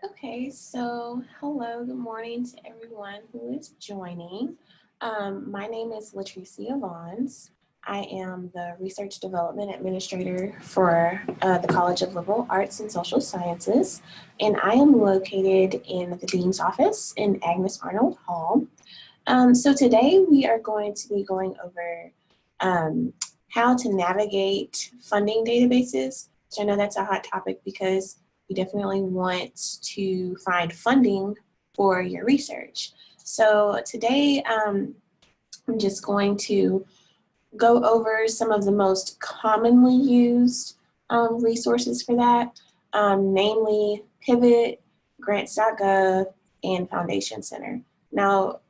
Okay, so hello, good morning to everyone who is joining. My name is Latricia Vaughns. I am the Research Development Administrator for the College of Liberal Arts and Social Sciences, and I am located in the Dean's Office in Agnes Arnold Hall. So today we are going to be going over how to navigate funding databases. So I know that's a hot topic because you definitely want to find funding for your research. So today I'm just going to go over some of the most commonly used resources for that, namely Pivot, grants.gov, and Foundation Center. Now,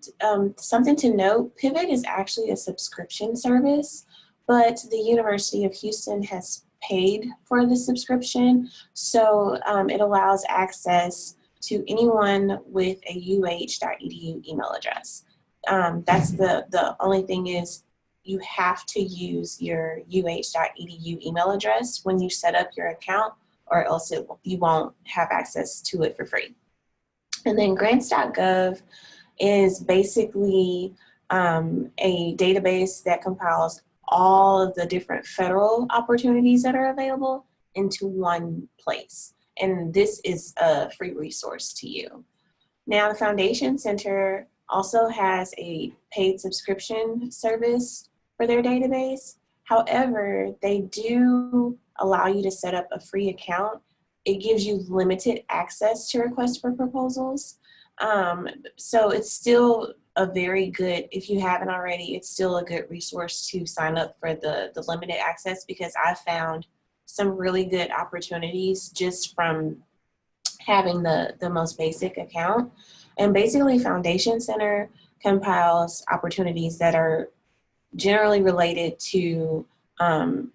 something to note, Pivot is actually a subscription service, but the University of Houston has paid for the subscription, so it allows access to anyone with a uh.edu email address. That's the only thing is you have to use your uh.edu email address when you set up your account, or else you won't have access to it for free. And then grants.gov is basically a database that compiles all of the different federal opportunities that are available into one place. And this is a free resource to you. Now, the Foundation Center also has a paid subscription service for their database. However, they do allow you to set up a free account. It gives you limited access to requests for proposals. So it's still a very good, if you haven't already, it's still a good resource to sign up for the limited access, because I found some really good opportunities just from having the most basic account. And basically Foundation Center compiles opportunities that are generally related to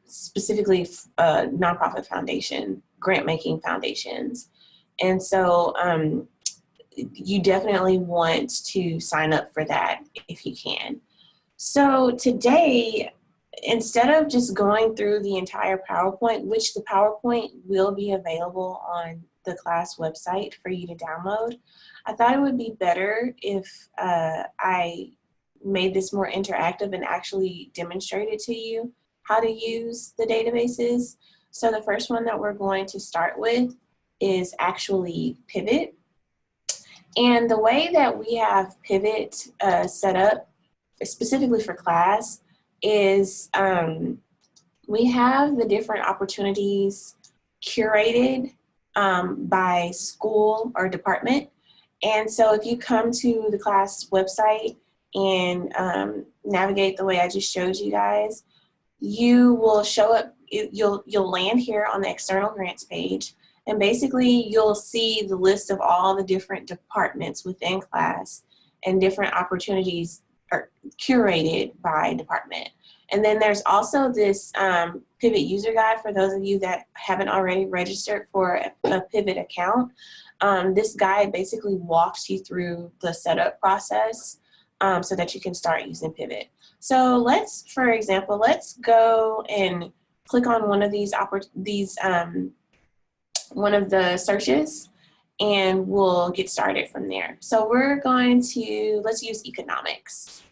specifically nonprofit foundation, grant-making foundations. And so you definitely want to sign up for that if you can. So today, instead of just going through the entire PowerPoint, which the PowerPoint will be available on the class website for you to download, I thought it would be better if I made this more interactive and actually demonstrated to you how to use the databases. So the first one that we're going to start with is actually Pivot. And the way that we have Pivot set up specifically for class is we have the different opportunities curated by school or department. And so if you come to the class website and navigate the way I just showed you guys, you will show up, you'll land here on the external grants page, and basically you'll see the list of all the different departments within class, and different opportunities are curated by department. And then there's also this Pivot user guide for those of you that haven't already registered for a Pivot account. This guide basically walks you through the setup process so that you can start using Pivot. So for example, let's go and click on one of one of the searches, and we'll get started from there. So let's use economics.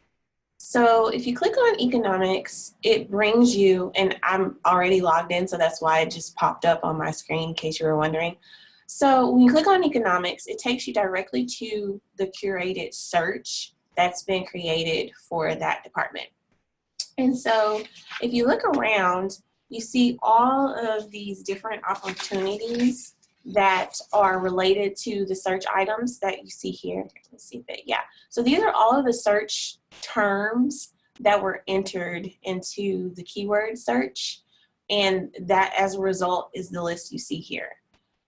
So if you click on economics, it brings you, and I'm already logged in, so that's why it just popped up on my screen in case you were wondering. So when you click on economics, it takes you directly to the curated search that's been created for that department. And so if you look around, you see all of these different opportunities that are related to the search items that you see here. Let's see if so these are all of the search terms that were entered into the keyword search, and that as a result is the list you see here.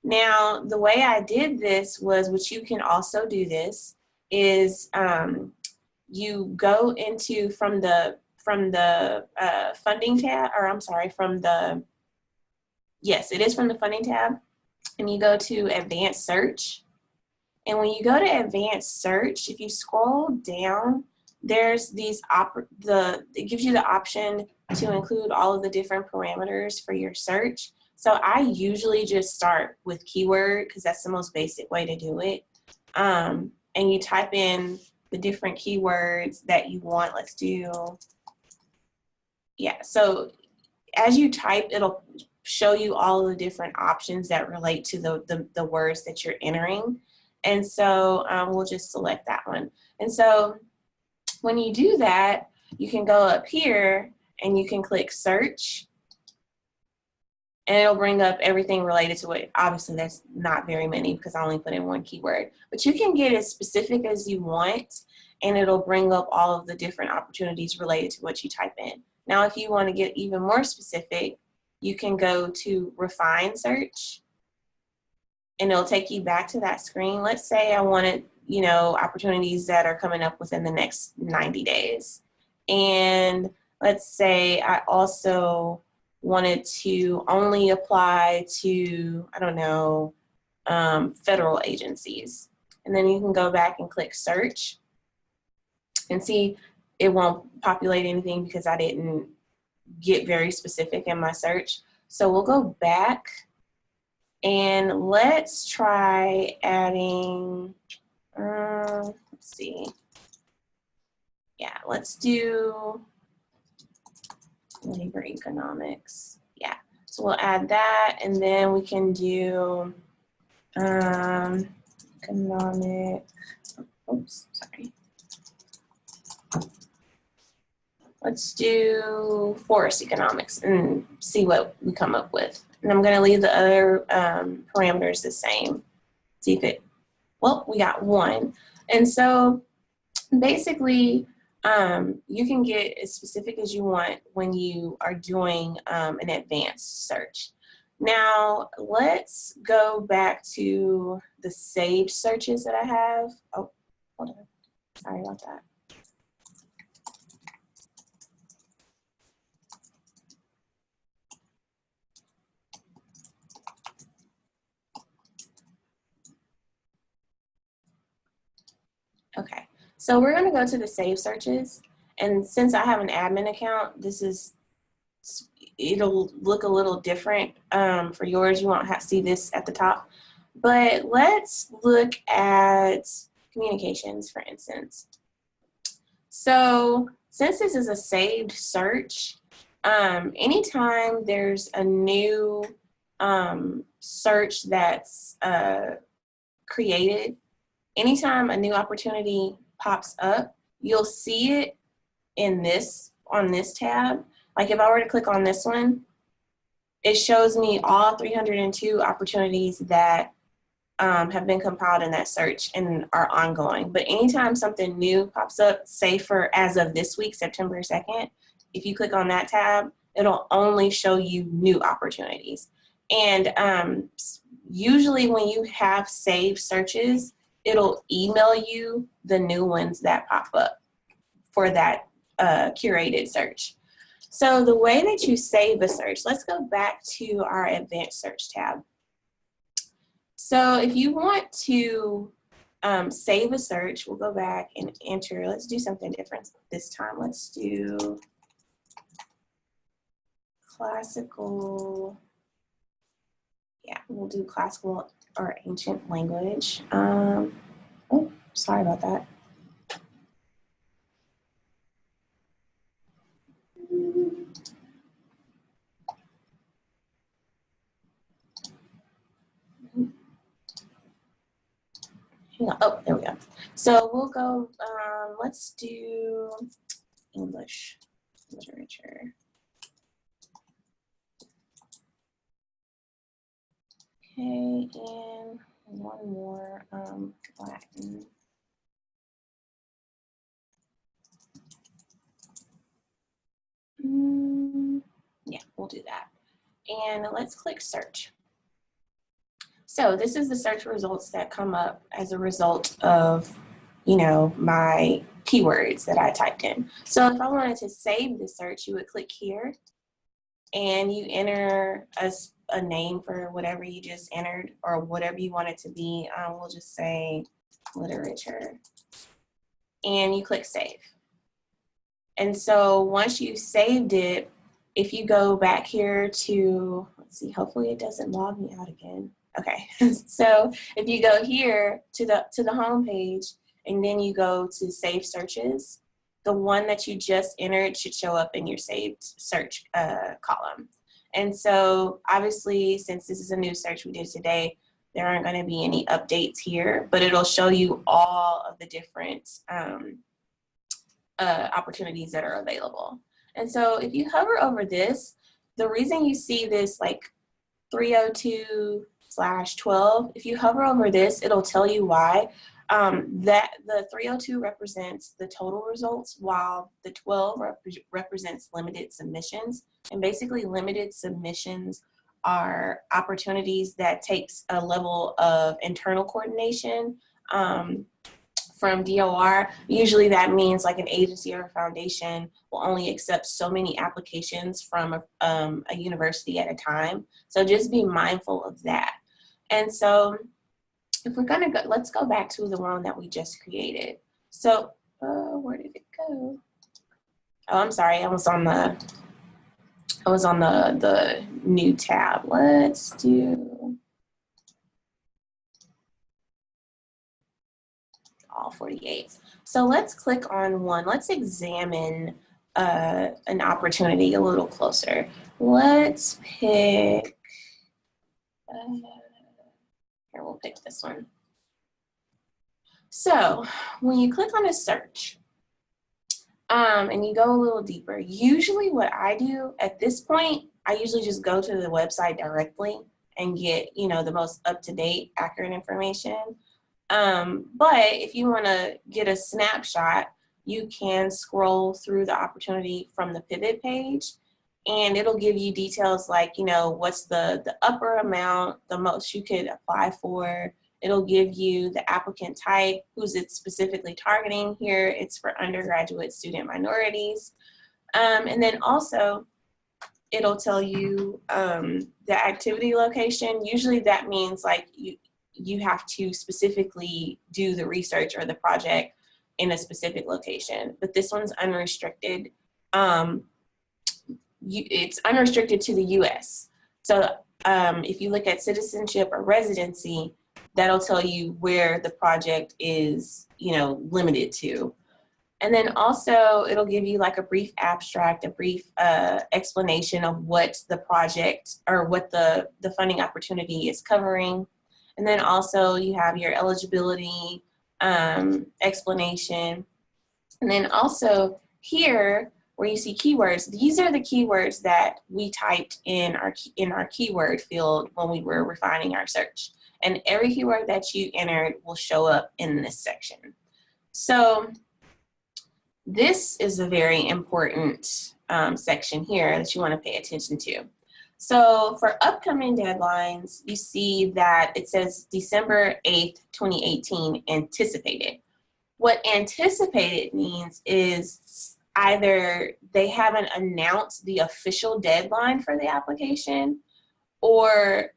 Now, the way I did this was, which you can also do this, is you go into from the funding tab, or I'm sorry, yes, it is from the funding tab, and you go to advanced search. And when you go to advanced search, if you scroll down, there's it gives you the option to include all of the different parameters for your search. So I usually just start with keyword because that's the most basic way to do it. And you type in the different keywords that you want. Let's do, yeah, so as you type, it'll show you all of the different options that relate to the words that you're entering. And so we'll just select that one. And so when you do that, you can go up here and you can click search, and it'll bring up everything related to it. Obviously, that's not very many because I only put in one keyword, but you can get as specific as you want, and it'll bring up all of the different opportunities related to what you type in. Now, if you want to get even more specific, you can go to refine search, and it'll take you back to that screen. Let's say I wanted, you know, opportunities that are coming up within the next 90 days. And let's say I also wanted to only apply to, I don't know, federal agencies. And then you can go back and click search and see it won't populate anything because I didn't get very specific in my search. So we'll go back and let's try adding, let's see. Yeah, let's do labor economics. Yeah, so we'll add that, and then we can do economic, oops, sorry. Let's do forest economics and see what we come up with. And I'm gonna leave the other parameters the same. See if it, well, we got one. And so basically, you can get as specific as you want when you are doing an advanced search. Now, let's go back to the saved searches that I have. Oh, hold on. Sorry about that. Okay, so we're gonna go to the save searches. And since I have an admin account, it'll look a little different for yours. You won't see this at the top. But let's look at communications, for instance. So since this is a saved search, anytime there's a new search that's created, anytime a new opportunity pops up, you'll see it in on this tab. Like if I were to click on this one, it shows me all 302 opportunities that have been compiled in that search and are ongoing. But anytime something new pops up, say for as of this week, September 2nd, if you click on that tab, it'll only show you new opportunities. And usually when you have saved searches, it'll email you the new ones that pop up for that curated search. So the way that you save a search, let's go back to our advanced search tab. So if you want to save a search, we'll go back and enter. Let's do something different this time. Let's do classical. Yeah, we'll do classical or ancient language. Oh, sorry about that. Oh, there we go. So we'll go, let's do English literature. Okay, and one more, Latin. Yeah, we'll do that. And let's click search. So this is the search results that come up as a result of, you know, my keywords that I typed in. So if I wanted to save the search, you would click here and you enter a name for whatever you just entered or whatever you want it to be. We'll just say literature, and you click save. And so once you saved it, if you go back here to, let's see, hopefully it doesn't log me out again. Okay, so if you go here to the home page and then you go to save searches, the one that you just entered should show up in your saved search column. And so obviously, since this is a new search we did today, there aren't going to be any updates here, but it'll show you all of the different opportunities that are available. And so if you hover over this, the reason you see this like 302/12, if you hover over this, it'll tell you why. That the 302 represents the total results, while the 12 represents limited submissions. And basically limited submissions are opportunities that takes a level of internal coordination from DOR. Usually that means like an agency or a foundation will only accept so many applications from a university at a time. So just be mindful of that. And so if we're gonna go, let's go back to the one that we just created. So where did it go? Oh, I'm sorry, I was on the new tab. Let's do all 48. So let's click on one. Let's examine an opportunity a little closer. Let's pick, here, we'll pick this one. So when you click on a search, and you go a little deeper, usually what I do at this point, I usually just go to the website directly and get, you know, the most up-to-date, accurate information. But if you want to get a snapshot, you can scroll through the opportunity from the pivot page, and it'll give you details like, you know, what's the upper amount, the most you could apply for. It'll give you the applicant type, who's it specifically targeting. Here it's for undergraduate student minorities. And then also it'll tell you the activity location. Usually that means like you have to specifically do the research or the project in a specific location, but this one's unrestricted. It's unrestricted to the US. So if you look at citizenship or residency, that'll tell you where the project is, you know, limited to. And then also it'll give you like a brief abstract, a brief explanation of what the project or what the funding opportunity is covering. And then also you have your eligibility explanation. And then also here where you see keywords, these are the keywords that we typed in our keyword field when we were refining our search. And every keyword that you entered will show up in this section. So this is a very important section here that you want to pay attention to. So for upcoming deadlines, you see that it says December 8th, 2018 anticipated. What anticipated means is either they haven't announced the official deadline for the application, or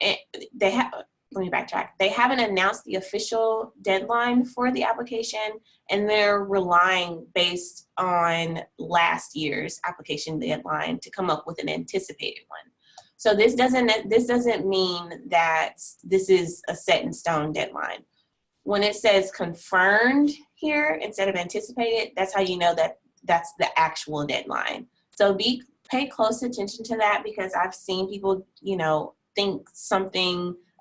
they have, let me backtrack. They haven't announced the official deadline for the application, and they're relying based on last year's application deadline to come up with an anticipated one. So this doesn't mean that this is a set in stone deadline. When it says confirmed here instead of anticipated, that's how you know that that's the actual deadline. So pay close attention to that, because I've seen people, you know, think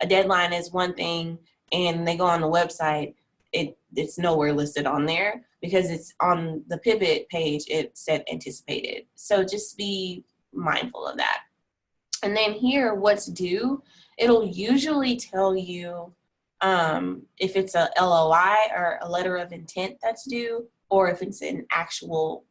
a deadline is one thing, and they go on the website, it's nowhere listed on there because it's on the pivot page, it said anticipated. So just be mindful of that. And then here, what's due, it'll usually tell you if it's a LOI or a letter of intent that's due, or if it's an actual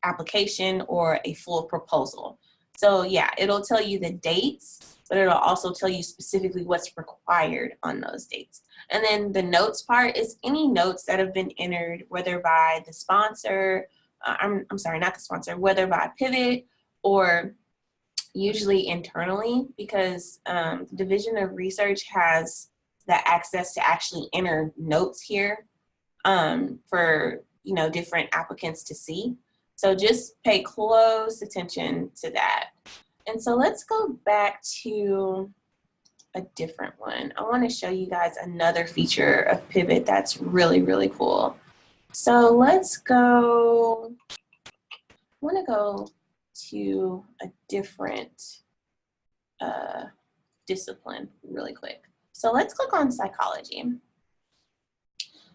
application or a full proposal. So yeah, it'll tell you the dates, but it'll also tell you specifically what's required on those dates. And then the notes part is any notes that have been entered, whether by the sponsor, I'm sorry, not the sponsor, whether by Pivot or usually internally, because the Division of Research has the access to actually enter notes here for, you know, different applicants to see. So just pay close attention to that. And so let's go back to a different one. I want to show you guys another feature of Pivot that's really, really cool. So let's go, I want to go to a different discipline really quick. So let's click on psychology.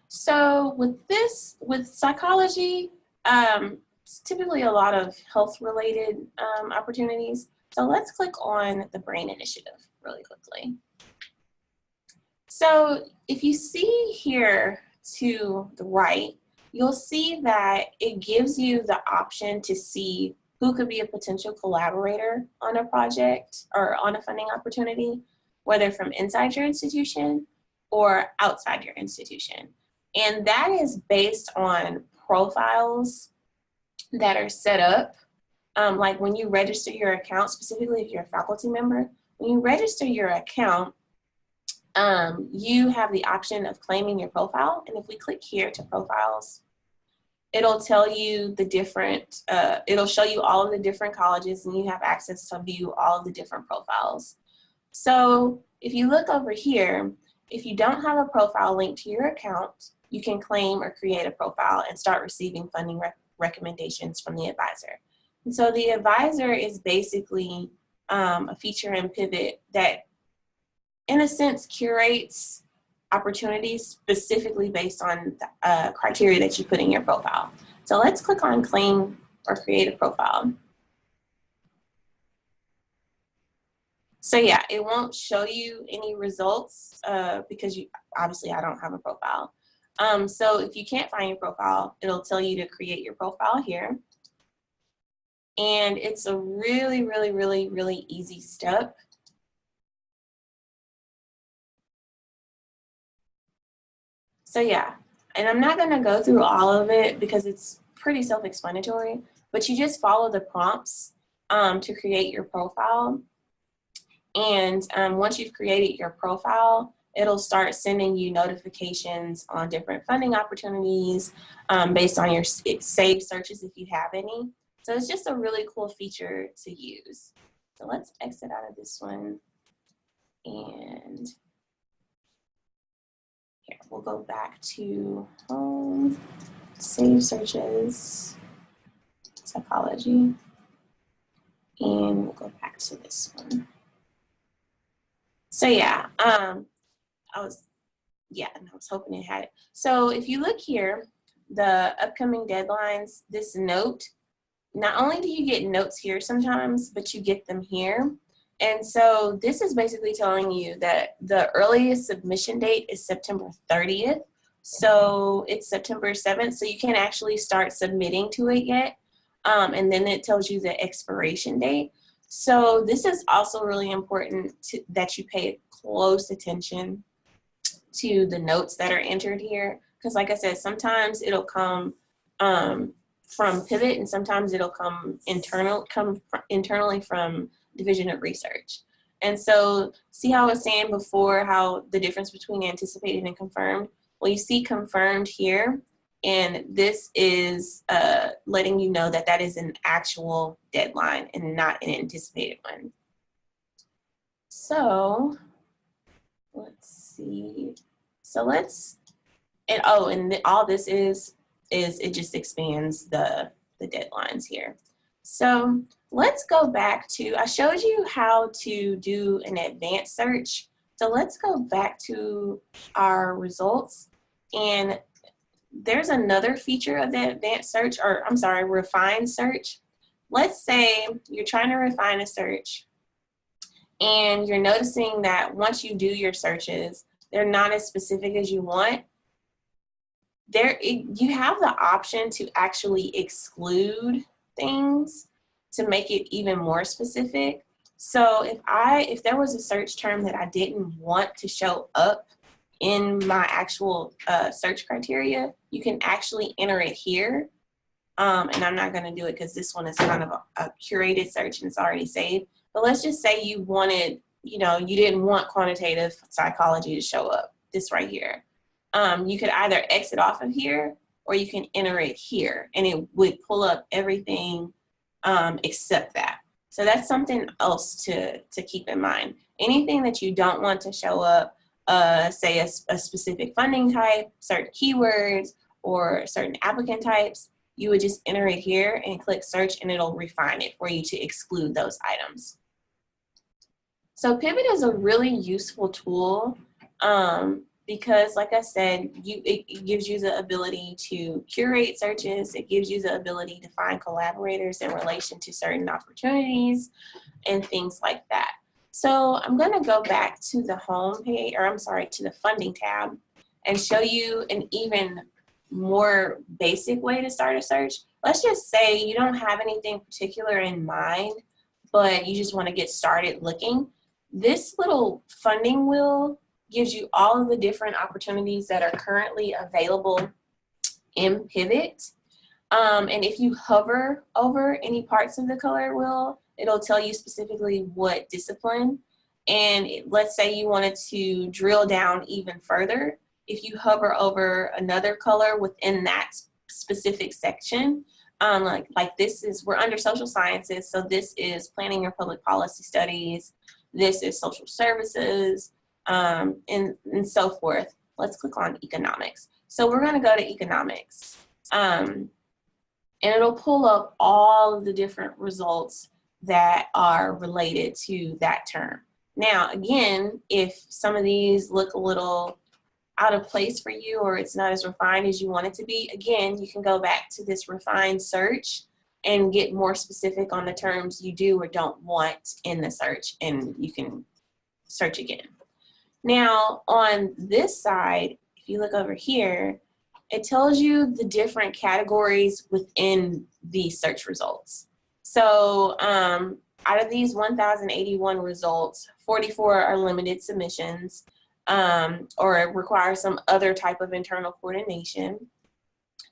So with psychology, it's typically a lot of health related opportunities. So let's click on the brain initiative really quickly. So if you see here to the right, you'll see that it gives you the option to see who could be a potential collaborator on a project or on a funding opportunity, whether from inside your institution or outside your institution. And that is based on profiles that are set up. Like when you register your account, specifically if you're a faculty member, when you register your account, you have the option of claiming your profile. And if we click here to profiles, it'll tell you the different, it'll show you all of the different colleges, and you have access to view all of the different profiles. So if you look over here, if you don't have a profile linked to your account, you can claim or create a profile and start receiving funding recommendations from the advisor. And so the advisor is basically a feature in Pivot that, in a sense, curates opportunities specifically based on the criteria that you put in your profile. So let's click on claim or create a profile. So yeah, it won't show you any results because obviously I don't have a profile. So if you can't find your profile, it'll tell you to create your profile here. And it's a really, really, really, really easy step. So yeah, and I'm not gonna go through all of it because it's pretty self-explanatory, but you just follow the prompts to create your profile. And once you've created your profile, it'll start sending you notifications on different funding opportunities based on your saved searches if you have any. So it's just a really cool feature to use. So let's exit out of this one. And here, we'll go back to home, save searches, psychology, and we'll go back to this one. So yeah, I was hoping it had it. So if you look here, the upcoming deadlines, this note, not only do you get notes here sometimes, but you get them here. And so this is basically telling you that the earliest submission date is September 30th. So it's September 7th, so you can't actually start submitting to it yet. And then it tells you the expiration date. So this is also really important that you pay close attention to the notes that are entered here. Because like I said, sometimes it'll come from Pivot, and sometimes it'll come internally from Division of Research. And so see how I was saying before how the difference between anticipated and confirmed? Well, you see confirmed here, and this is letting you know that that is an actual deadline and not an anticipated one. So let's see. So let's, and oh, and all this is it just expands the deadlines here. So let's go back to, I showed you how to do an advanced search. So let's go back to our results, and there's another feature of the advanced search, or I'm sorry, refined search. Let's say you're trying to refine a search and you're noticing that once you do your searches, they're not as specific as you want. You have the option to actually exclude things to make it even more specific. So if there was a search term that I didn't want to show up in my actual search criteria, you can actually enter it here. And I'm not going to do it because this one is kind of a curated search and it's already saved. But let's just say you wanted, you didn't want quantitative psychology to show up, this right here. You could either exit off of here, or you can enter it here, and it would pull up everything except that. So that's something else to keep in mind. Anything that you don't want to show up, say a specific funding type, certain keywords, or certain applicant types, you would just enter it here and click search, and it'll refine it for you to exclude those items. So Pivot is a really useful tool because, like I said, it gives you the ability to curate searches. It gives you the ability to find collaborators in relation to certain opportunities and things like that. So I'm going to go back to the home page, or I'm sorry, to the funding tab, and show you an even more basic way to start a search. Let's just say you don't have anything particular in mind, but you just want to get started looking. This little funding wheel gives you all of the different opportunities that are currently available in Pivot. And if you hover over any parts of the color wheel, it'll tell you specifically what discipline. And let's say you wanted to drill down even further. If you hover over another color within that specific section, like this is, we're under social sciences, so this is planning or public policy studies, this is social services, and so forth. Let's click on economics. So we're going to go to economics, and it'll pull up all of the different results that are related to that term. Now, again, if some of these look a little out of place for you, or it's not as refined as you want it to be, again, you can go back to this refined search and get more specific on the terms you do or don't want in the search, and you can search again. Now, on this side, if you look over here, it tells you the different categories within these search results. So out of these 1,081 results, 44 are limited submissions, or require some other type of internal coordination.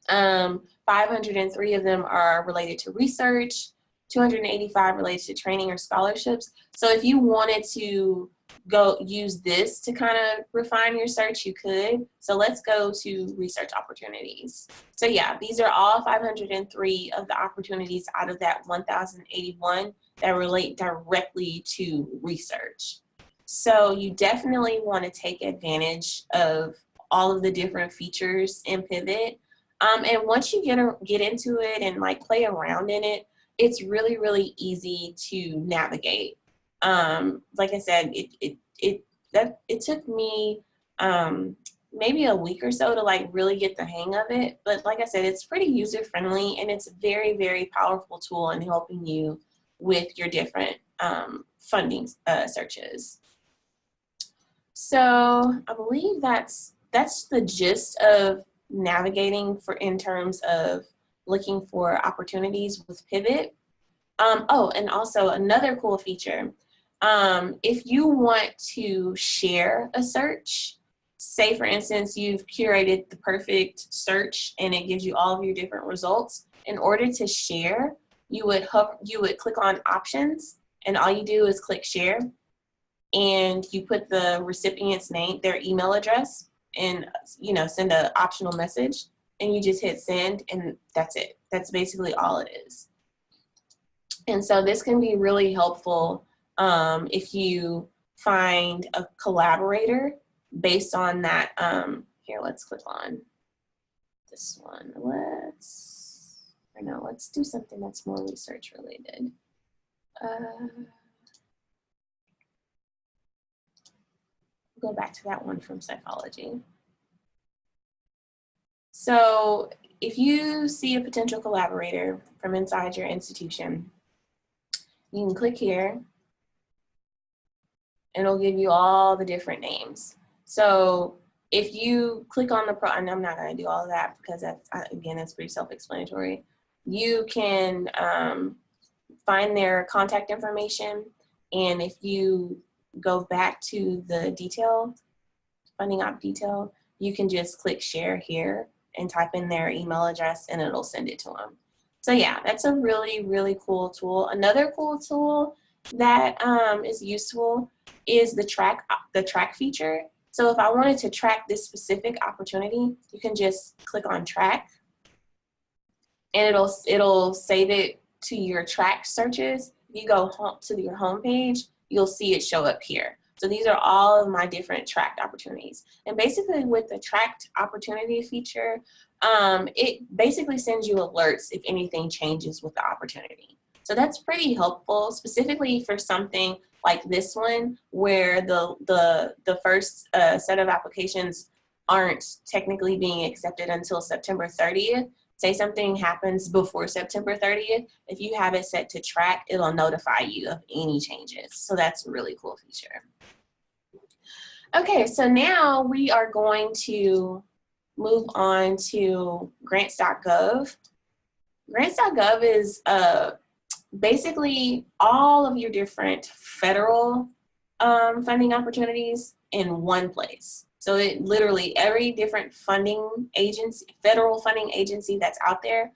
503 of them are related to research, 285 related to training or scholarships. So if you wanted to go use this to kind of refine your search, you could. So let's go to research opportunities. So yeah, these are all 503 of the opportunities out of that 1,081 that relate directly to research. So you definitely want to take advantage of all of the different features in Pivot. And once you get into it and like play around in it, it's really, really easy to navigate. Like I said, it took me maybe a week or so to like really get the hang of it. But like I said, it's pretty user friendly, and it's a very, very powerful tool in helping you with your different funding searches. So I believe that's the gist of navigating in terms of looking for opportunities with Pivot. Oh, and also another cool feature, if you want to share a search, say for instance you've curated the perfect search and it gives you all of your different results. In order to share, you would click on options, and all you do is click share, and you put the recipient's name, their email address, and send an optional message, and you just hit send, and that's it. That's basically all it is. And so this can be really helpful if you find a collaborator based on that. Here, let's click on this one. Let's do something that's more research related. Go back to that one from psychology. So if you see a potential collaborator from inside your institution, you can click here, and it'll give you all the different names. So if you click on and I'm not going to do all of that because that's pretty self-explanatory. You can find their contact information, and if you go back to the funding op detail, you can just click share here and type in their email address, and it'll send it to them. So yeah, that's a really, really cool tool. Another cool tool that is useful is the track feature. So if I wanted to track this specific opportunity, you can just click on track, and it'll save it to your tracked searches. If you go home to your home page, you'll see it show up here. So these are all of my different tracked opportunities. And basically with the tracked opportunity feature, it basically sends you alerts if anything changes with the opportunity. So that's pretty helpful, specifically for something like this one, where the first set of applications aren't technically being accepted until September 30th. Say something happens before September 30th, if you have it set to track, it'll notify you of any changes. So that's a really cool feature. Okay, so now we are going to move on to grants.gov. Grants.gov is basically all of your different federal funding opportunities in one place. So it literally, every different funding agency, federal funding agency that's out there,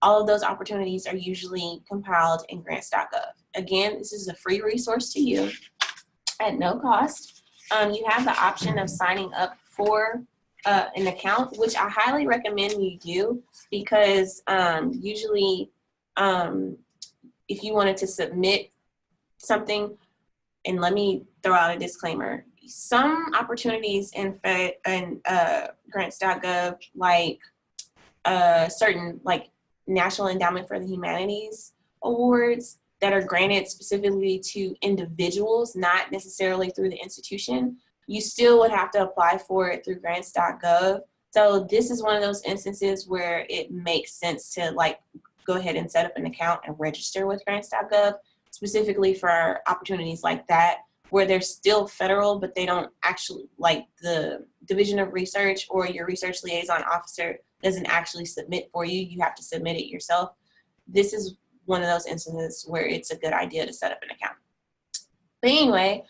all of those opportunities are usually compiled in grants.gov. Again, this is a free resource to you at no cost. You have the option of signing up for an account, which I highly recommend you do, because usually if you wanted to submit something, and let me throw out a disclaimer, some opportunities in grants.gov, like certain like National Endowment for the Humanities awards that are granted specifically to individuals, not necessarily through the institution, you still would have to apply for it through grants.gov. So this is one of those instances where it makes sense to like go ahead and set up an account and register with grants.gov, specifically for opportunities like that, where they're still federal, but they don't actually, like the Division of Research or your research liaison officer doesn't actually submit for you. You have to submit it yourself. This is one of those instances where it's a good idea to set up an account. But anyway,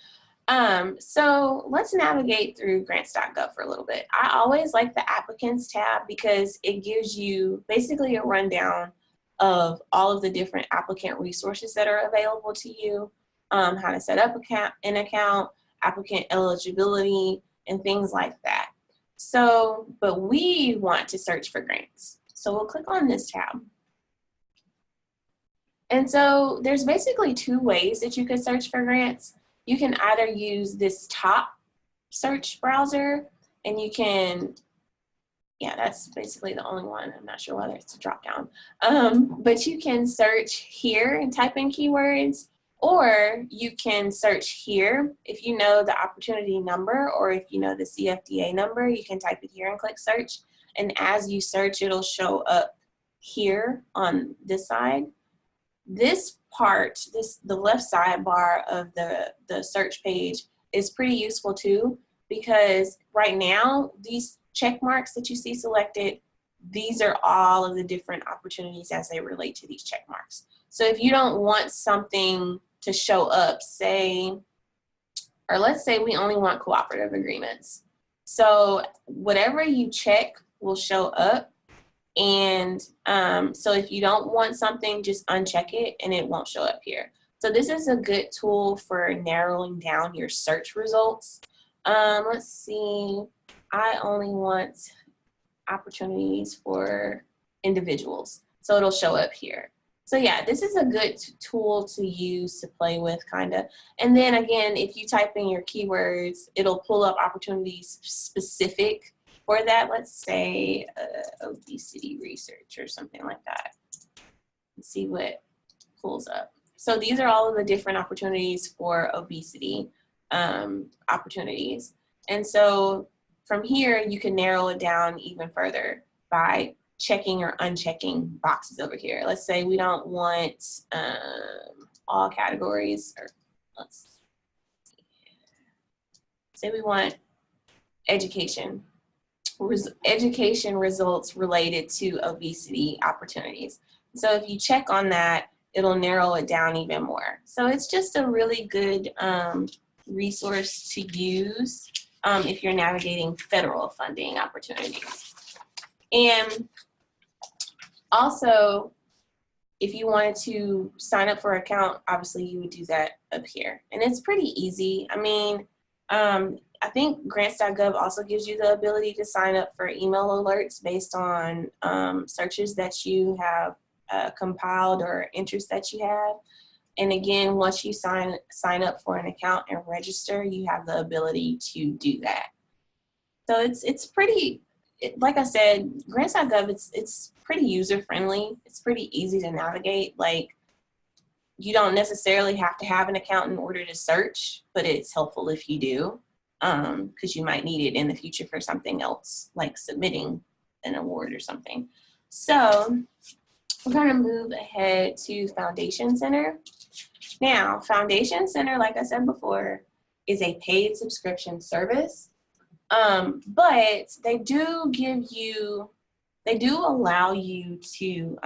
so let's navigate through grants.gov for a little bit. I always like the applicants tab because it gives you basically a rundown of all of the different applicant resources that are available to you, how to set up an account, applicant eligibility, and things like that. So, but we want to search for grants. So we'll click on this tab. And so there's basically two ways that you could search for grants. You can either use this top search browser, and you can, yeah, that's basically the only one. I'm not sure whether it's a drop down. But you can search here and type in keywords, or you can search here. If you know the opportunity number, or if you know the CFDA number, you can type it here and click search. And as you search, it'll show up here on this side. This part, the left sidebar of the search page is pretty useful too, because right now these check marks that you see selected, these are all of the different opportunities as they relate to these check marks. So if you don't want something to show up, say, or let's say we only want cooperative agreements. So whatever you check will show up. And so if you don't want something, just uncheck it and it won't show up here. So this is a good tool for narrowing down your search results. Let's see, I only want opportunities for individuals. So it'll show up here. So yeah, this is a good tool to use to play with kind of. And then again, if you type in your keywords, it'll pull up opportunities specific for that. Let's say obesity research or something like that. Let's see what pulls up. So these are all of the different opportunities for obesity opportunities. And so from here, you can narrow it down even further by checking or unchecking boxes over here. Let's say we don't want all categories, or let's say we want education. Education results related to obesity opportunities. So if you check on that, it'll narrow it down even more. So it's just a really good resource to use if you're navigating federal funding opportunities. And also, if you wanted to sign up for an account, obviously you would do that up here. And it's pretty easy. I mean, I think grants.gov also gives you the ability to sign up for email alerts based on searches that you have compiled or interests that you have. And again, once you sign up for an account and register, you have the ability to do that. So it's pretty, like I said, grants.gov, it's pretty user friendly. It's pretty easy to navigate. Like, you don't necessarily have to have an account in order to search, but it's helpful if you do, because you might need it in the future for something else, like submitting an award or something. So we're going to move ahead to Foundation Center. Now, Foundation Center, like I said before, is a paid subscription service, but they do allow you to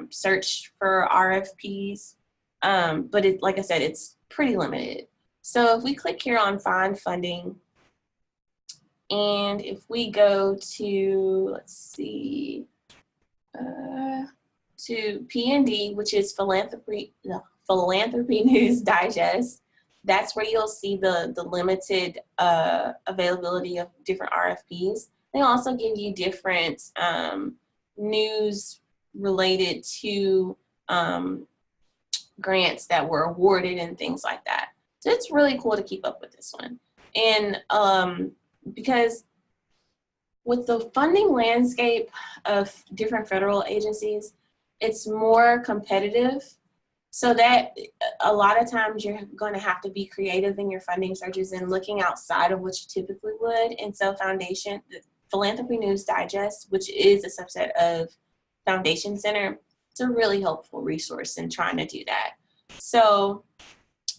search for RFPs, but like I said, it's pretty limited. So if we click here on Find Funding, and if we go to, let's see, to P&D, which is Philanthropy News Digest, that's where you'll see the limited availability of different RFPs. They also give you different news related to grants that were awarded and things like that. So it's really cool to keep up with this one. And because with the funding landscape of different federal agencies, it's more competitive, so that a lot of times you're going to have to be creative in your funding searches and looking outside of what you typically would. And so Philanthropy News Digest, which is a subset of Foundation Center, it's a really helpful resource in trying to do that. So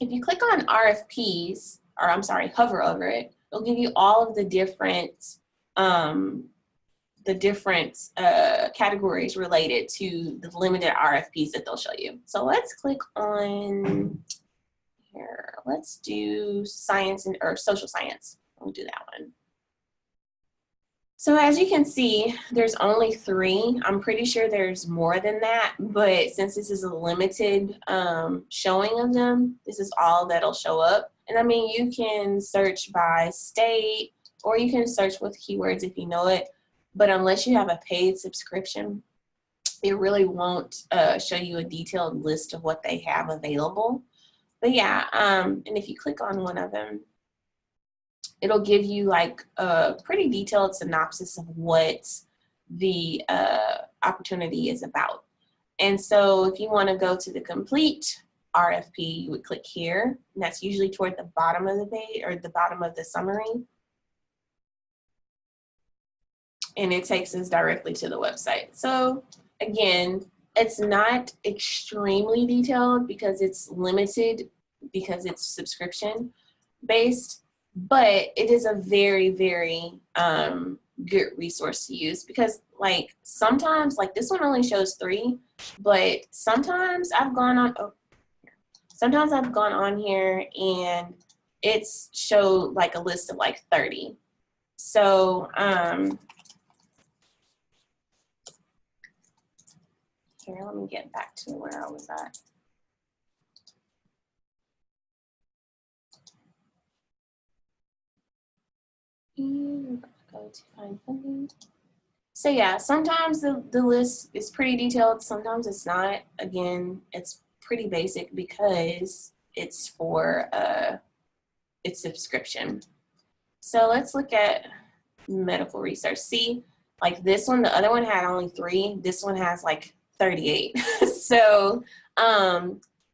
if you click on RFPs, or I'm sorry, hover over it, it'll give you all of the different categories related to the limited RFPs that they'll show you. So let's click on here. Let's do science or social science. We'll do that one. So as you can see, there's only 3. I'm pretty sure there's more than that, but since this is a limited showing of them, this is all that'll show up. And I mean, you can search by state, or you can search with keywords if you know it, but unless you have a paid subscription, it really won't show you a detailed list of what they have available. But yeah, and if you click on one of them, it'll give you like a pretty detailed synopsis of what the opportunity is about. And so if you want to go to the complete RFP, you would click here, and that's usually toward the bottom of the page or the bottom of the summary. And it takes us directly to the website. So again, it's not extremely detailed because it's limited, because it's subscription based, but it is a very, very good resource to use, because like sometimes, like this one only shows 3, but sometimes I've gone on here and it's showed like a list of like 30. So here, let me get back to where I was at. And we're going to go to Find Funding. So yeah, sometimes the list is pretty detailed, sometimes it's not. Again, it's pretty basic because it's for its subscription. So let's look at medical research. See, like this one, the other one had only 3. This one has like 38. So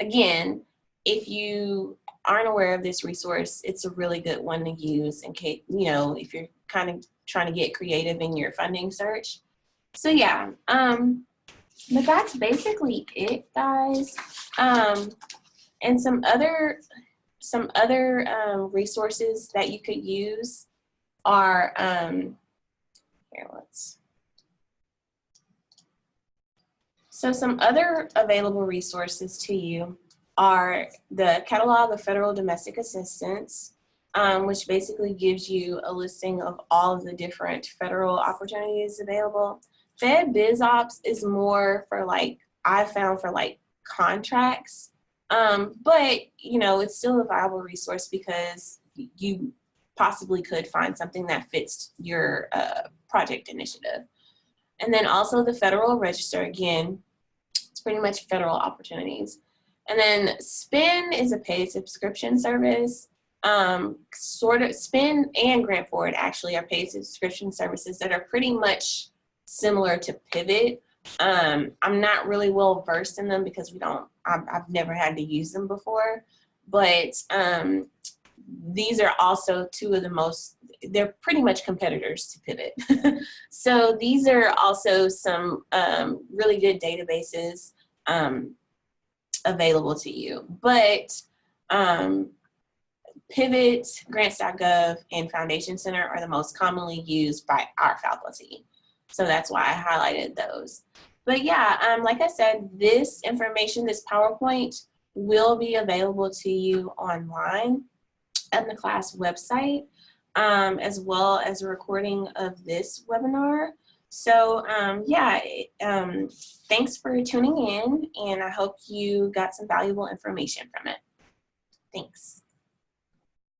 again, if you aren't aware of this resource, it's a really good one to use in case, you know, if you're kind of trying to get creative in your funding search. So yeah, but that's basically it, guys. And some other resources that you could use are so some other available resources to you are the Catalog of Federal Domestic Assistance, which basically gives you a listing of all of the different federal opportunities available. Fed BizOps is more for like, I found for like contracts, but you know, it's still a viable resource because you possibly could find something that fits your project initiative. And then also the Federal Register, again, it's pretty much federal opportunities. And then Spin is a paid subscription service. Sort of Spin and Grant Forward actually are paid subscription services that are pretty much similar to Pivot. I'm not really well versed in them because I've never had to use them before, but these are also two of the most, they're pretty much competitors to Pivot. So these are also some really good databases available to you. But Pivot, Grants.gov, and Foundation Center are the most commonly used by our faculty. So that's why I highlighted those. But yeah, like I said, this information, this PowerPoint will be available to you online on the class website, as well as a recording of this webinar. So yeah, thanks for tuning in, and I hope you got some valuable information from it. Thanks.